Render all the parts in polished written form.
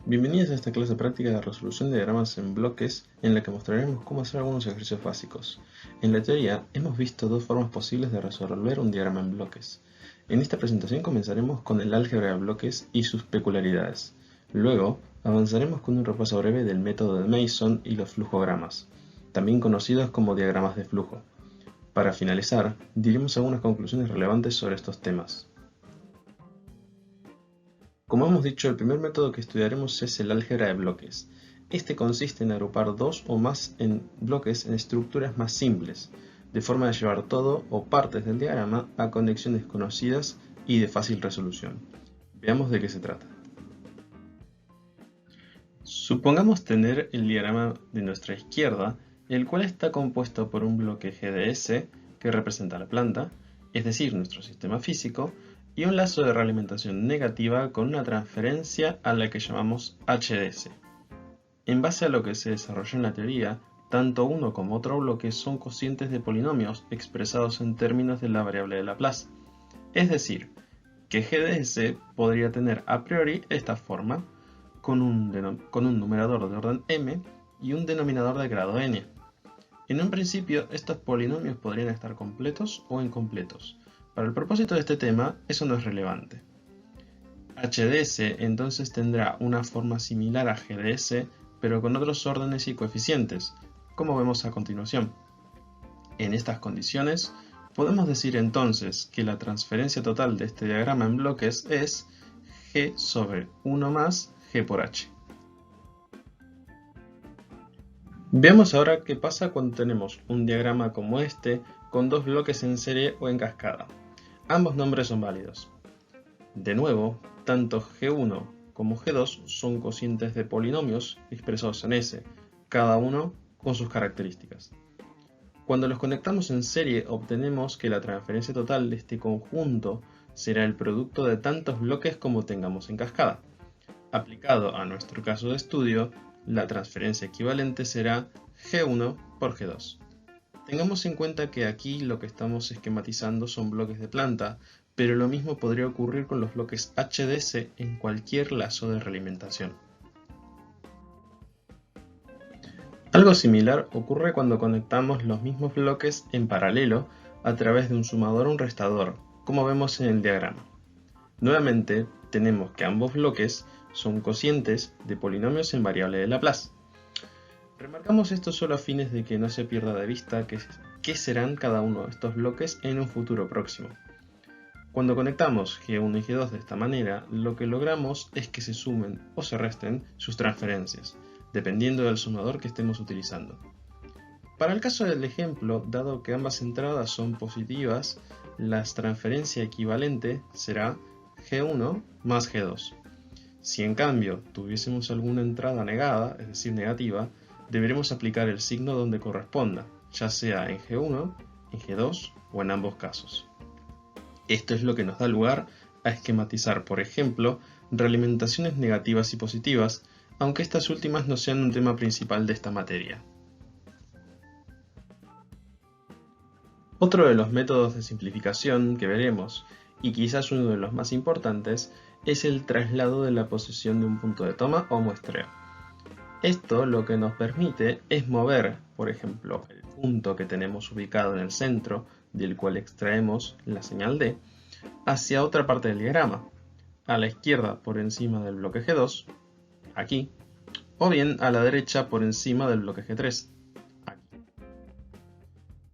Bienvenidos a esta clase práctica de resolución de diagramas en bloques en la que mostraremos cómo hacer algunos ejercicios básicos. En la teoría hemos visto dos formas posibles de resolver un diagrama en bloques. En esta presentación comenzaremos con el álgebra de bloques y sus peculiaridades. Luego avanzaremos con un repaso breve del método de Mason y los flujogramas, también conocidos como diagramas de flujo. Para finalizar, diremos algunas conclusiones relevantes sobre estos temas. Como hemos dicho, el primer método que estudiaremos es el álgebra de bloques. Este consiste en agrupar dos o más bloques en estructuras más simples, de forma de llevar todo o partes del diagrama a conexiones conocidas y de fácil resolución. Veamos de qué se trata. Supongamos tener el diagrama de nuestra izquierda, el cual está compuesto por un bloque GDS, que representa la planta, es decir, nuestro sistema físico, y un lazo de realimentación negativa con una transferencia a la que llamamos HDS. En base a lo que se desarrolló en la teoría, tanto uno como otro bloque son cocientes de polinomios expresados en términos de la variable de Laplace. Es decir, que GDS podría tener a priori esta forma, con un numerador de orden m y un denominador de grado n. En un principio, estos polinomios podrían estar completos o incompletos. Para el propósito de este tema, eso no es relevante. HDS entonces tendrá una forma similar a GDS, pero con otros órdenes y coeficientes, como vemos a continuación. En estas condiciones, podemos decir entonces que la transferencia total de este diagrama en bloques es G sobre 1 más G por H. Veamos ahora qué pasa cuando tenemos un diagrama como este con dos bloques en serie o en cascada. Ambos nombres son válidos. De nuevo, tanto G1 como G2 son cocientes de polinomios expresados en S, cada uno con sus características. Cuando los conectamos en serie, obtenemos que la transferencia total de este conjunto será el producto de tantos bloques como tengamos en cascada. Aplicado a nuestro caso de estudio, la transferencia equivalente será G1 por G2. Tengamos en cuenta que aquí lo que estamos esquematizando son bloques de planta, pero lo mismo podría ocurrir con los bloques HDS en cualquier lazo de realimentación. Algo similar ocurre cuando conectamos los mismos bloques en paralelo a través de un sumador o un restador, como vemos en el diagrama. Nuevamente, tenemos que ambos bloques son cocientes de polinomios en variable de Laplace. Remarcamos esto solo a fines de que no se pierda de vista qué serán cada uno de estos bloques en un futuro próximo. Cuando conectamos G1 y G2 de esta manera, lo que logramos es que se sumen o se resten sus transferencias, dependiendo del sumador que estemos utilizando. Para el caso del ejemplo, dado que ambas entradas son positivas, la transferencia equivalente será G1 más G2. Si en cambio tuviésemos alguna entrada negada, es decir negativa, deberemos aplicar el signo donde corresponda, ya sea en G1, en G2 o en ambos casos. Esto es lo que nos da lugar a esquematizar, por ejemplo, realimentaciones negativas y positivas, aunque estas últimas no sean un tema principal de esta materia. Otro de los métodos de simplificación que veremos, y quizás uno de los más importantes, es el traslado de la posición de un punto de toma o muestreo. Esto lo que nos permite es mover, por ejemplo, el punto que tenemos ubicado en el centro, del cual extraemos la señal D, hacia otra parte del diagrama, a la izquierda por encima del bloque G2, aquí, o bien a la derecha por encima del bloque G3, aquí.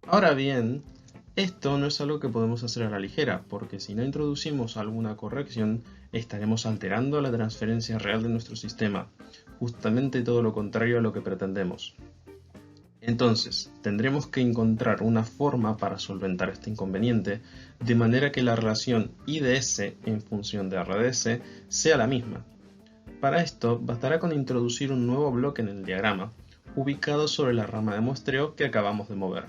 Ahora bien, esto no es algo que podemos hacer a la ligera, porque si no introducimos alguna corrección, estaremos alterando la transferencia real de nuestro sistema, justamente todo lo contrario a lo que pretendemos. Entonces, tendremos que encontrar una forma para solventar este inconveniente, de manera que la relación IDS en función de RDS sea la misma. Para esto, bastará con introducir un nuevo bloque en el diagrama, ubicado sobre la rama de muestreo que acabamos de mover.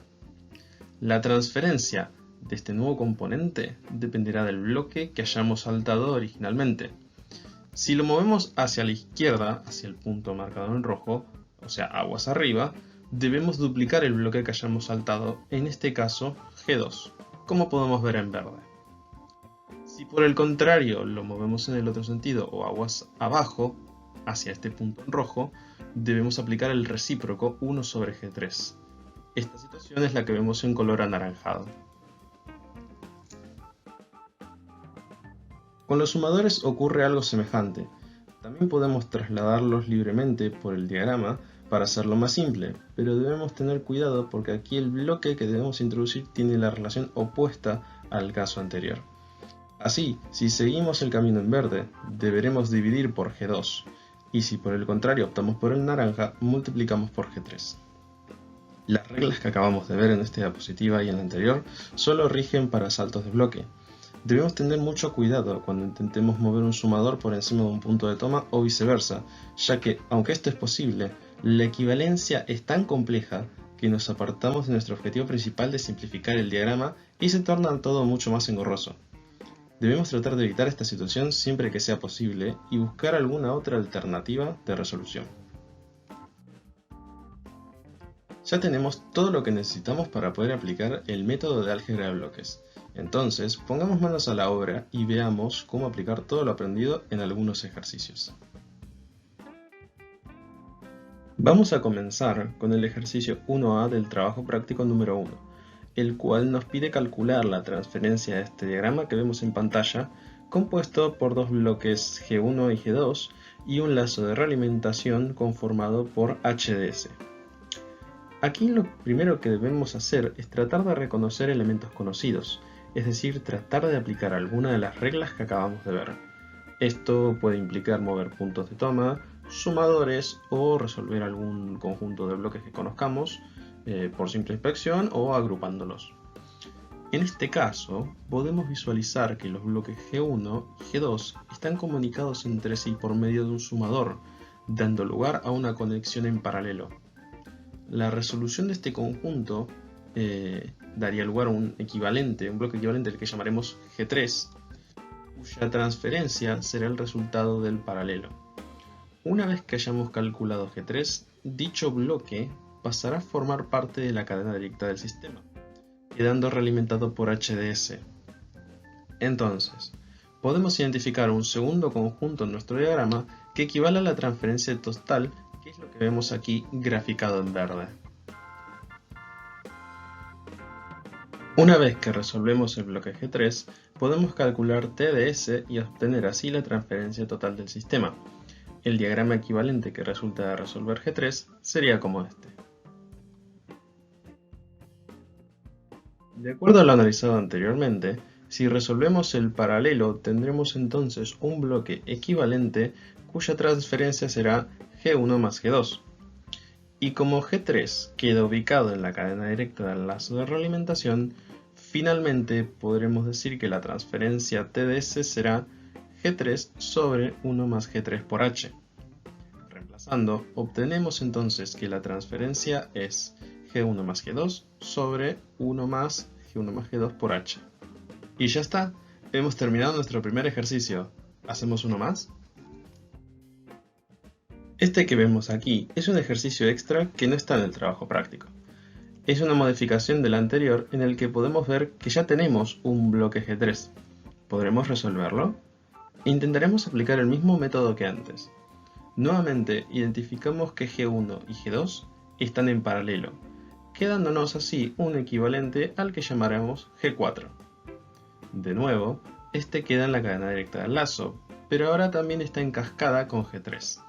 La transferencia de este nuevo componente dependerá del bloque que hayamos saltado originalmente. Si lo movemos hacia la izquierda, hacia el punto marcado en rojo, o sea, aguas arriba, debemos duplicar el bloque que hayamos saltado, en este caso G2, como podemos ver en verde. Si por el contrario lo movemos en el otro sentido o aguas abajo, hacia este punto en rojo, debemos aplicar el recíproco 1 sobre G3. Esta situación es la que vemos en color anaranjado. Con los sumadores ocurre algo semejante. También podemos trasladarlos libremente por el diagrama para hacerlo más simple, pero debemos tener cuidado porque aquí el bloque que debemos introducir tiene la relación opuesta al caso anterior. Así, si seguimos el camino en verde, deberemos dividir por G2, y si por el contrario optamos por el naranja, multiplicamos por G3. Las reglas que acabamos de ver en esta diapositiva y en la anterior solo rigen para saltos de bloque. Debemos tener mucho cuidado cuando intentemos mover un sumador por encima de un punto de toma o viceversa, ya que, aunque esto es posible, la equivalencia es tan compleja que nos apartamos de nuestro objetivo principal de simplificar el diagrama y se torna todo mucho más engorroso. Debemos tratar de evitar esta situación siempre que sea posible y buscar alguna otra alternativa de resolución. Ya tenemos todo lo que necesitamos para poder aplicar el método de álgebra de bloques. Entonces, pongamos manos a la obra y veamos cómo aplicar todo lo aprendido en algunos ejercicios. Vamos a comenzar con el ejercicio 1A del trabajo práctico número 1, el cual nos pide calcular la transferencia de este diagrama que vemos en pantalla, compuesto por dos bloques G1 y G2 y un lazo de realimentación conformado por HDS. Aquí lo primero que debemos hacer es tratar de reconocer elementos conocidos, es decir, tratar de aplicar alguna de las reglas que acabamos de ver. Esto puede implicar mover puntos de toma, sumadores o resolver algún conjunto de bloques que conozcamos por simple inspección o agrupándolos. En este caso, podemos visualizar que los bloques G1 y G2 están comunicados entre sí por medio de un sumador, dando lugar a una conexión en paralelo. La resolución de este conjunto daría lugar a un bloque equivalente al que llamaremos G3, cuya transferencia será el resultado del paralelo. Una vez que hayamos calculado G3, dicho bloque pasará a formar parte de la cadena directa del sistema, quedando realimentado por HDS. Entonces, podemos identificar un segundo conjunto en nuestro diagrama que equivale a la transferencia total, que es lo que vemos aquí graficado en verde. Una vez que resolvemos el bloque G3, podemos calcular TDS y obtener así la transferencia total del sistema. El diagrama equivalente que resulta de resolver G3 sería como este. De acuerdo a lo analizado anteriormente, si resolvemos el paralelo tendremos entonces un bloque equivalente cuya transferencia será G1 más G2. Y como G3 queda ubicado en la cadena directa del lazo de realimentación, finalmente podremos decir que la transferencia TDS será G3 sobre 1 más G3 por H. Reemplazando, obtenemos entonces que la transferencia es G1 más G2 sobre 1 más G1 más G2 por H. Y ya está, hemos terminado nuestro primer ejercicio. ¿Hacemos uno más? Este que vemos aquí es un ejercicio extra que no está en el trabajo práctico. Es una modificación del anterior en el que podemos ver que ya tenemos un bloque G3. ¿Podremos resolverlo? Intentaremos aplicar el mismo método que antes. Nuevamente identificamos que G1 y G2 están en paralelo, quedándonos así un equivalente al que llamaremos G4. De nuevo, este queda en la cadena directa del lazo, pero ahora también está en cascada con G3.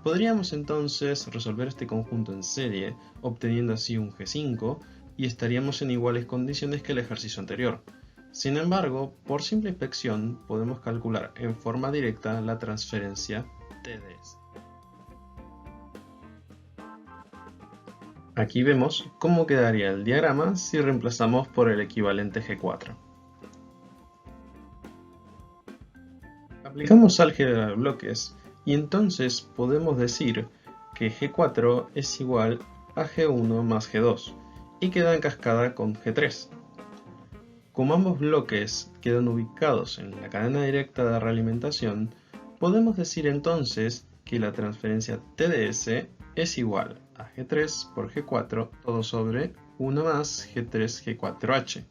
Podríamos entonces resolver este conjunto en serie, obteniendo así un G5, y estaríamos en iguales condiciones que el ejercicio anterior. Sin embargo, por simple inspección, podemos calcular en forma directa la transferencia TDS. Aquí vemos cómo quedaría el diagrama si reemplazamos por el equivalente G4. Aplicamos álgebra de bloques y entonces podemos decir que G4 es igual a G1 más G2 y queda en cascada con G3. Como ambos bloques quedan ubicados en la cadena directa de realimentación, podemos decir entonces que la transferencia TDS es igual a G3 por G4 todo sobre 1 más G3 G4H.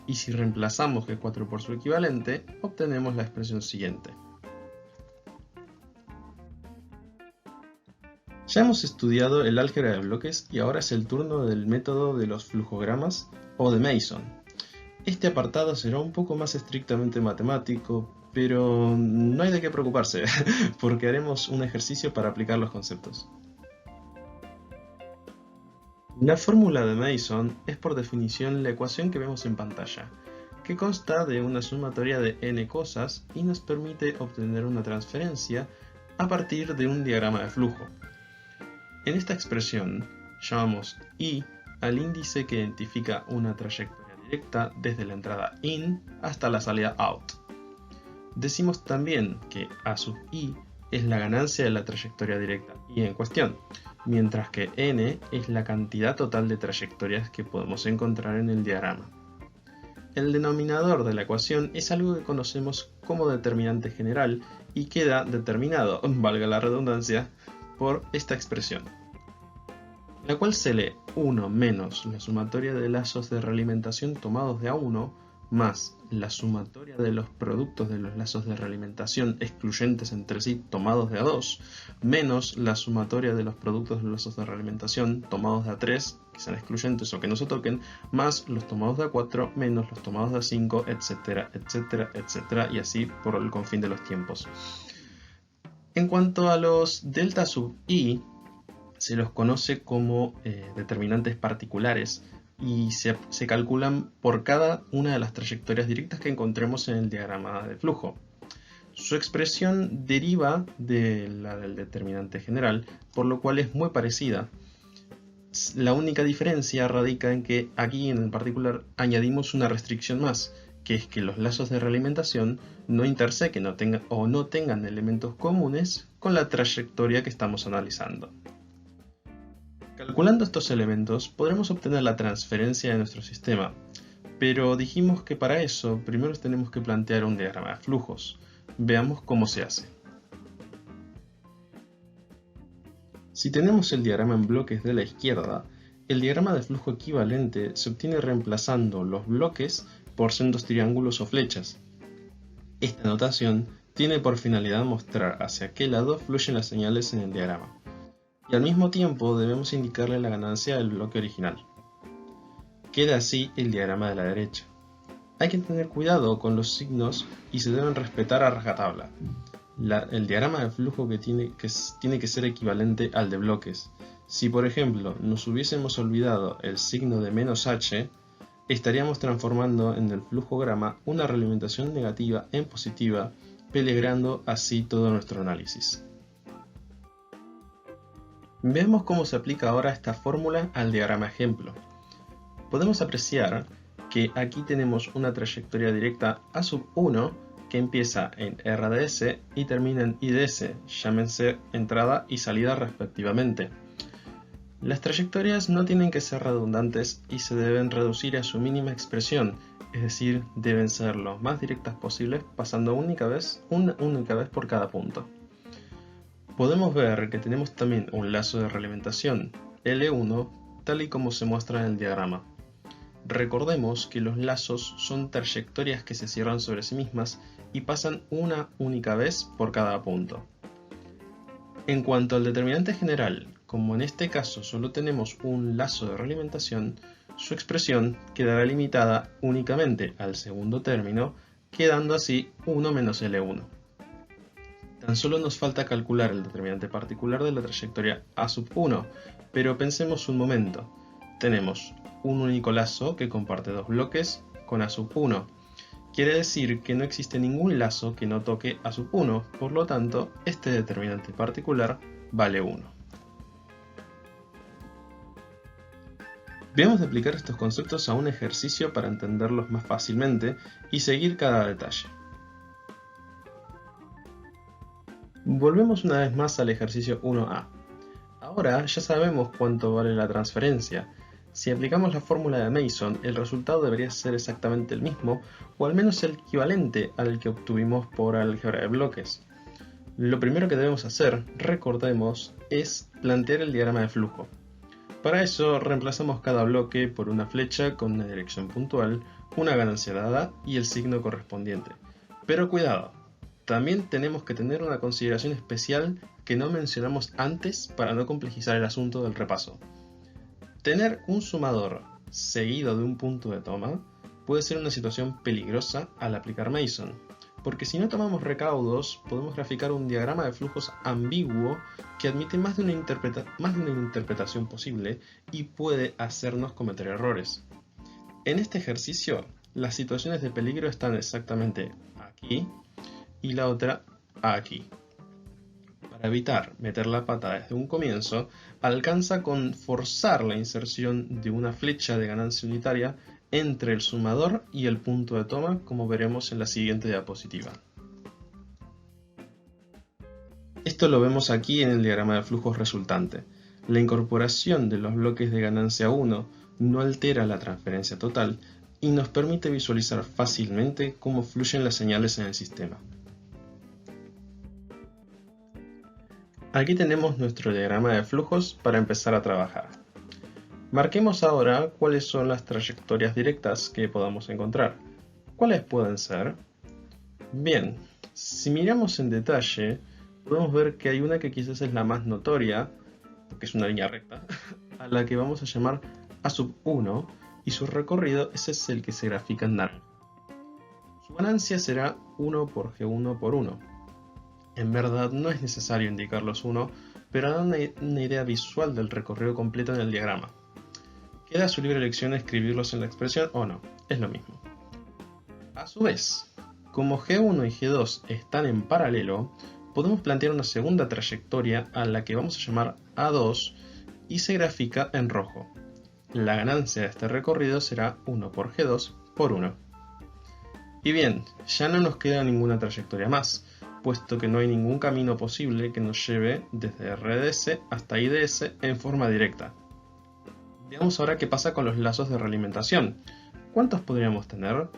Y si reemplazamos G4 por su equivalente, obtenemos la expresión siguiente. Ya hemos estudiado el álgebra de bloques y ahora es el turno del método de los flujogramas o de Mason. Este apartado será un poco más estrictamente matemático, pero no hay de qué preocuparse, porque haremos un ejercicio para aplicar los conceptos. La fórmula de Mason es por definición la ecuación que vemos en pantalla, que consta de una sumatoria de n cosas y nos permite obtener una transferencia a partir de un diagrama de flujo. En esta expresión llamamos I al índice que identifica una trayectoria directa desde la entrada in hasta la salida out. Decimos también que A sub I es la ganancia de la trayectoria directa I en cuestión, mientras que n es la cantidad total de trayectorias que podemos encontrar en el diagrama. El denominador de la ecuación es algo que conocemos como determinante general y queda determinado, valga la redundancia, por esta expresión, la cual se lee 1 menos la sumatoria de lazos de realimentación tomados de A1 más la sumatoria de los productos de los lazos de realimentación excluyentes entre sí tomados de A2 menos la sumatoria de los productos de los lazos de realimentación tomados de A3 que sean excluyentes o que no se toquen más los tomados de A4 menos los tomados de A5, etcétera, etcétera, etcétera, y así por el confín de los tiempos. En cuanto a los delta sub i, se los conoce como determinantes particulares y se calculan por cada una de las trayectorias directas que encontremos en el diagrama de flujo. Su expresión deriva de la del determinante general, por lo cual es muy parecida. La única diferencia radica en que aquí en particular añadimos una restricción más, que es que los lazos de realimentación no intersequen o no tengan elementos comunes con la trayectoria que estamos analizando. Calculando estos elementos podremos obtener la transferencia de nuestro sistema, pero dijimos que para eso primero tenemos que plantear un diagrama de flujos. Veamos cómo se hace. Si tenemos el diagrama en bloques de la izquierda, el diagrama de flujo equivalente se obtiene reemplazando los bloques por sendos triángulos o flechas. Esta notación tiene por finalidad mostrar hacia qué lado fluyen las señales en el diagrama, y al mismo tiempo debemos indicarle la ganancia del bloque original. Queda así el diagrama de la derecha. Hay que tener cuidado con los signos y se deben respetar a rajatabla. El diagrama de flujo tiene que ser equivalente al de bloques. Si por ejemplo nos hubiésemos olvidado el signo de "-h", estaríamos transformando en el flujograma una realimentación negativa en positiva, peligrando así todo nuestro análisis. Veamos cómo se aplica ahora esta fórmula al diagrama ejemplo. Podemos apreciar que aquí tenemos una trayectoria directa A sub 1 que empieza en R de S y termina en I de S, llámense entrada y salida respectivamente. Las trayectorias no tienen que ser redundantes y se deben reducir a su mínima expresión, es decir, deben ser lo más directas posibles pasando una única vez por cada punto. Podemos ver que tenemos también un lazo de realimentación L1 tal y como se muestra en el diagrama. Recordemos que los lazos son trayectorias que se cierran sobre sí mismas y pasan una única vez por cada punto. En cuanto al determinante general, como en este caso solo tenemos un lazo de realimentación, su expresión quedará limitada únicamente al segundo término, quedando así 1 menos L1. Tan solo nos falta calcular el determinante particular de la trayectoria A sub 1, pero pensemos un momento. Tenemos un único lazo que comparte dos bloques con A sub 1. Quiere decir que no existe ningún lazo que no toque A sub 1, por lo tanto, este determinante particular vale 1. Veamos de aplicar estos conceptos a un ejercicio para entenderlos más fácilmente y seguir cada detalle. Volvemos una vez más al ejercicio 1A. Ahora ya sabemos cuánto vale la transferencia. Si aplicamos la fórmula de Mason, el resultado debería ser exactamente el mismo, o al menos el equivalente al que obtuvimos por álgebra de bloques. Lo primero que debemos hacer, recordemos, es plantear el diagrama de flujo. Para eso reemplazamos cada bloque por una flecha con una dirección puntual, una ganancia dada y el signo correspondiente. Pero cuidado, también tenemos que tener una consideración especial que no mencionamos antes para no complejizar el asunto del repaso. Tener un sumador seguido de un punto de toma puede ser una situación peligrosa al aplicar Mason, porque si no tomamos recaudos podemos graficar un diagrama de flujos ambiguo que admite más de una interpretación posible y puede hacernos cometer errores. En este ejercicio, las situaciones de peligro están exactamente aquí y la otra aquí. Para evitar meter la pata desde un comienzo, alcanza con forzar la inserción de una flecha de ganancia unitaria entre el sumador y el punto de toma, como veremos en la siguiente diapositiva. Esto lo vemos aquí en el diagrama de flujos resultante. La incorporación de los bloques de ganancia 1 no altera la transferencia total y nos permite visualizar fácilmente cómo fluyen las señales en el sistema. Aquí tenemos nuestro diagrama de flujos para empezar a trabajar. Marquemos ahora cuáles son las trayectorias directas que podamos encontrar. ¿Cuáles pueden ser? Bien, si miramos en detalle, podemos ver que hay una que quizás es la más notoria, porque es una línea recta, a la que vamos a llamar A sub 1, y su recorrido ese es el que se grafica en naranja. Su ganancia será 1 por G1 por 1. En verdad no es necesario indicar los 1, pero da una idea visual del recorrido completo en el diagrama. Queda a su libre elección escribirlos en la expresión o no, es lo mismo. A su vez, como G1 y G2 están en paralelo, podemos plantear una segunda trayectoria a la que vamos a llamar A2 y se grafica en rojo. La ganancia de este recorrido será 1 por G2 por 1. Y bien, ya no nos queda ninguna trayectoria más, puesto que no hay ningún camino posible que nos lleve desde RDS hasta IDS en forma directa. Veamos ahora qué pasa con los lazos de realimentación. ¿Cuántos podríamos tener?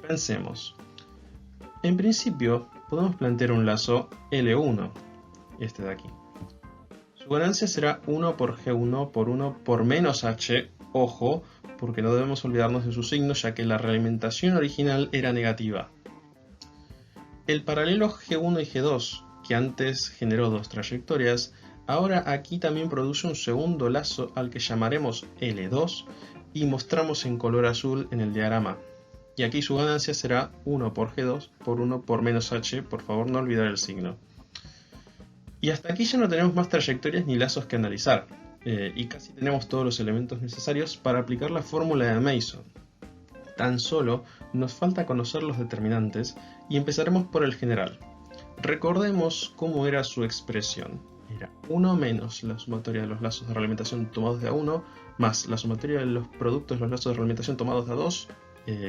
Pensemos. En principio, podemos plantear un lazo L1, este de aquí. Su ganancia será 1 por G1 por 1 por menos H, ojo, porque no debemos olvidarnos de su signo, ya que la realimentación original era negativa. El paralelo G1 y G2, que antes generó dos trayectorias, ahora aquí también produce un segundo lazo al que llamaremos L2 y mostramos en color azul en el diagrama. Y aquí su ganancia será 1 por G2 por 1 por menos H, por favor no olvidar el signo. Y hasta aquí ya no tenemos más trayectorias ni lazos que analizar, y casi tenemos todos los elementos necesarios para aplicar la fórmula de Mason. Tan solo nos falta conocer los determinantes y empezaremos por el general. Recordemos cómo era su expresión. Era 1 menos la sumatoria de los lazos de realimentación tomados de A1 más la sumatoria de los productos de los lazos de realimentación tomados de A2,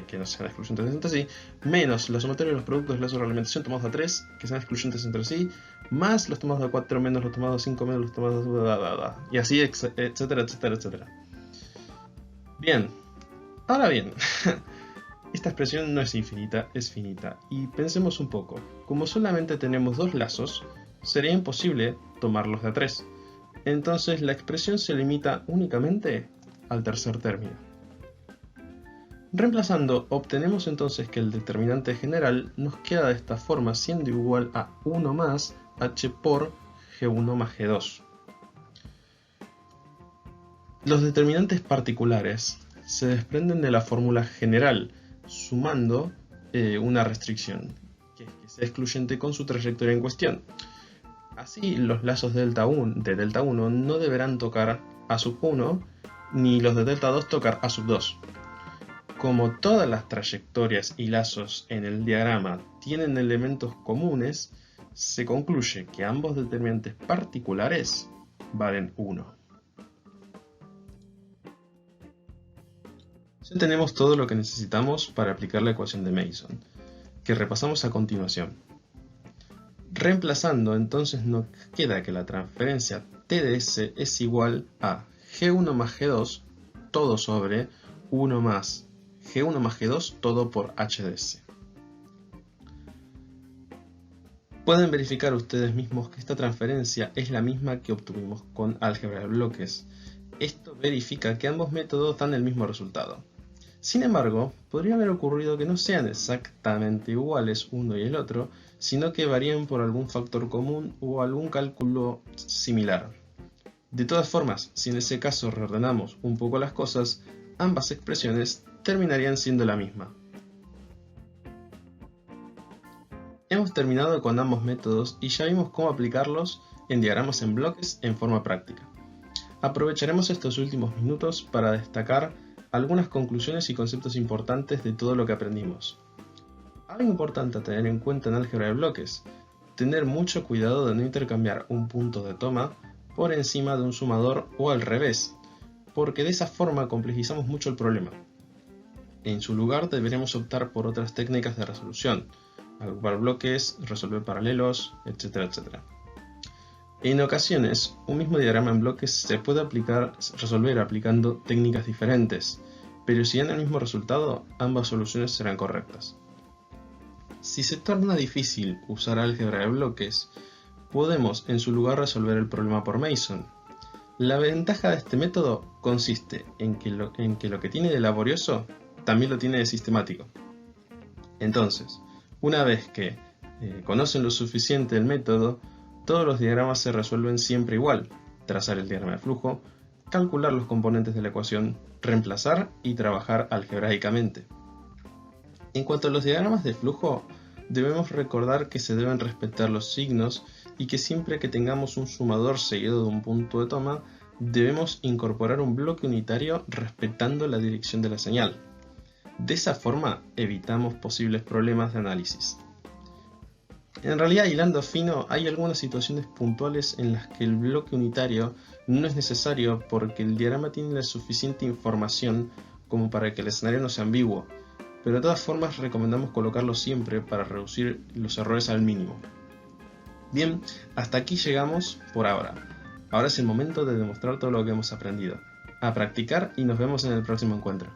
que no sean excluyentes entre sí, menos la sumatoria de los productos de lazos de realimentación tomados de A3, que sean excluyentes entre sí, más los tomados de A4 menos los tomados de A5 menos los tomados de A2, y así, etcétera, etcétera, etcétera. Bien. Ahora bien, esta expresión no es infinita, es finita, y pensemos un poco, como solamente tenemos dos lazos, sería imposible tomarlos de a 3, entonces la expresión se limita únicamente al tercer término. Reemplazando, obtenemos entonces que el determinante general nos queda de esta forma, siendo igual a 1 más h por G1 más G2. Los determinantes particulares se desprenden de la fórmula general, sumando una restricción, que es que sea excluyente con su trayectoria en cuestión. Así, los lazos de delta 1 no deberán tocar A sub 1, ni los de delta 2 tocar A sub 2. Como todas las trayectorias y lazos en el diagrama tienen elementos comunes, se concluye que ambos determinantes particulares valen 1. Ya tenemos todo lo que necesitamos para aplicar la ecuación de Mason, que repasamos a continuación. Reemplazando, entonces nos queda que la transferencia TDS es igual a G1 más G2 todo sobre 1 más G1 más G2 todo por HDS. Pueden verificar ustedes mismos que esta transferencia es la misma que obtuvimos con álgebra de bloques. Esto verifica que ambos métodos dan el mismo resultado. Sin embargo, podría haber ocurrido que no sean exactamente iguales uno y el otro, sino que varían por algún factor común o algún cálculo similar. De todas formas, si en ese caso reordenamos un poco las cosas, ambas expresiones terminarían siendo la misma. Hemos terminado con ambos métodos y ya vimos cómo aplicarlos en diagramas en bloques en forma práctica. Aprovecharemos estos últimos minutos para destacar algunas conclusiones y conceptos importantes de todo lo que aprendimos. Algo importante a tener en cuenta en álgebra de bloques: tener mucho cuidado de no intercambiar un punto de toma por encima de un sumador o al revés, porque de esa forma complejizamos mucho el problema. En su lugar deberemos optar por otras técnicas de resolución, agrupar bloques, resolver paralelos, etc. En ocasiones, un mismo diagrama en bloques se puede resolver aplicando técnicas diferentes, pero si dan el mismo resultado, ambas soluciones serán correctas. Si se torna difícil usar álgebra de bloques, podemos en su lugar resolver el problema por Mason. La ventaja de este método consiste en que lo que tiene de laborioso también lo tiene de sistemático. Entonces, una vez que conocen lo suficiente del método, todos los diagramas se resuelven siempre igual: trazar el diagrama de flujo, calcular los componentes de la ecuación, reemplazar y trabajar algebraicamente. En cuanto a los diagramas de flujo, debemos recordar que se deben respetar los signos y que siempre que tengamos un sumador seguido de un punto de toma, debemos incorporar un bloque unitario respetando la dirección de la señal. De esa forma evitamos posibles problemas de análisis. En realidad, hilando fino, hay algunas situaciones puntuales en las que el bloque unitario no es necesario porque el diagrama tiene la suficiente información como para que el escenario no sea ambiguo, pero de todas formas recomendamos colocarlo siempre para reducir los errores al mínimo. Bien, hasta aquí llegamos por ahora. Ahora es el momento de demostrar todo lo que hemos aprendido. A practicar y nos vemos en el próximo encuentro.